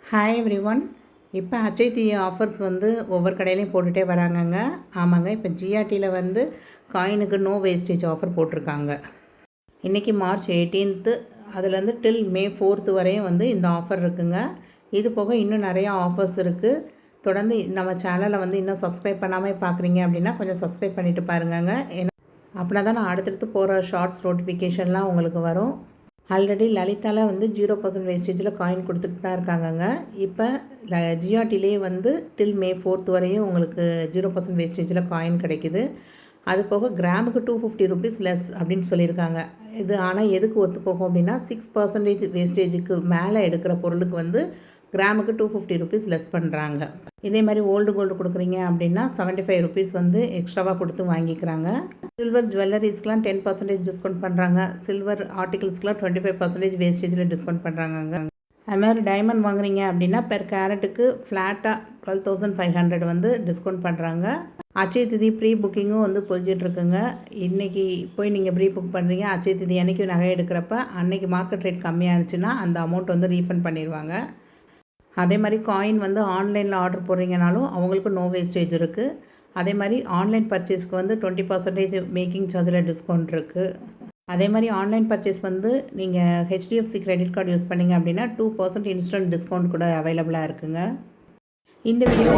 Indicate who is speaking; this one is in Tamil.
Speaker 1: Hi every one. இப்போ அச்சை தீய ஆஃபர்ஸ் வந்து ஒவ்வொரு கடையிலையும் போட்டுகிட்டே வராங்கங்க. ஆமாங்க, இப்போ ஜிஆர்டியில் வந்து காயினுக்கு நோ வேஸ்டேஜ் ஆஃபர் போட்டிருக்காங்க. இன்றைக்கி மார்ச் 18, அதுலேருந்து டில் மே 4 வரையும் வந்து இந்த ஆஃபர் இருக்குங்க. இது போக இன்னும் நிறையா ஆஃபர்ஸ் இருக்குது. தொடர்ந்து நம்ம சேனலை வந்து இன்னும் சப்ஸ்கிரைப் பண்ணாமல் பார்க்குறீங்க அப்படின்னா கொஞ்சம் சப்ஸ்கிரைப் பண்ணிவிட்டு பாருங்கங்க. ஏன்னா அப்படின்னா தான் நான் அடுத்தடுத்து போகிற ஷார்ட்ஸ் நோட்டிஃபிகேஷன்லாம் உங்களுக்கு வரும். ஆல்ரெடி லலிதாவில் வந்து 0% வேஸ்டேஜில் காயின் கொடுத்துட்டு தான் இருக்காங்கங்க. இப்போ ஜிஆர்டிலே வந்து டில் மே 4 வரையும் உங்களுக்கு 0% வேஸ்டேஜில் காயின் கிடைக்குது. அது போக கிராமுக்கு 250 ருபீஸ் லெஸ் அப்படின்னு சொல்லியிருக்காங்க. இது ஆனால் எதுக்கு ஒத்து போகும் அப்படின்னா 6% வேஸ்டேஜுக்கு மேலே எடுக்கிற பொருளுக்கு வந்து கிராமுக்கு 250 ருபீஸ் லெஸ் பண்ணுறாங்க. இதே மாதிரி ஓல்டு கோல்டு கொடுக்குறீங்க அப்படின்னா 75 ருபீஸ் வந்து எக்ஸ்ட்ராவாக கொடுத்து வாங்கிக்கிறாங்க. சில்வர் ஜுவல்லரிஸ்க்கெலாம் 10% டிஸ்கவுண்ட் பண்ணுறாங்க. சில்வர் ஆர்டிகல்ஸ்க்கெலாம் 25% வேஸ்டேஜில் டிஸ்கவுண்ட் பண்ணுறாங்க. அது மாதிரி டைமண்ட் வாங்குறீங்க அப்படின்னா பெர் கேரட்டுக்கு ஃப்ளாட்டாக 12,500 வந்து டிஸ்கவுண்ட் பண்ணுறாங்க. அச்சய திதி ப்ரீ புக்கிங்கும் வந்து போய்கிட்டுருக்குங்க. இன்றைக்கி போய் நீங்கள் ப்ரீ புக் பண்ணுறீங்க, அச்சய திதி அன்றைக்கி நகை எடுக்கிறப்ப அன்றைக்கி மார்க்கெட் ரேட் கம்மியாக இருந்துச்சுன்னா அந்த அமௌண்ட் வந்து ரீஃபண்ட் பண்ணிடுவாங்க. அதே மாதிரி காயின் வந்து ஆன்லைனில் ஆர்டர் போடுறீங்கனாலும் அவங்களுக்கு நோ வேஸ்டேஜ் இருக்குது. அதே மாதிரி ஆன்லைன் பர்ச்சேஸ்க்கு வந்து 20% மேக்கிங் சார்ஜில் டிஸ்கவுண்ட் இருக்குது. அதே மாதிரி ஆன்லைன் பர்ச்சேஸ் வந்து நீங்கள் ஹெச்டிஎஃப்சி கிரெடிட் கார்டு யூஸ் பண்ணிங்க அப்படின்னா 2% இன்ஸ்டன்ட் டிஸ்கவுண்ட் கூட அவைலபிளாக இருக்குங்க. இந்த வீடியோ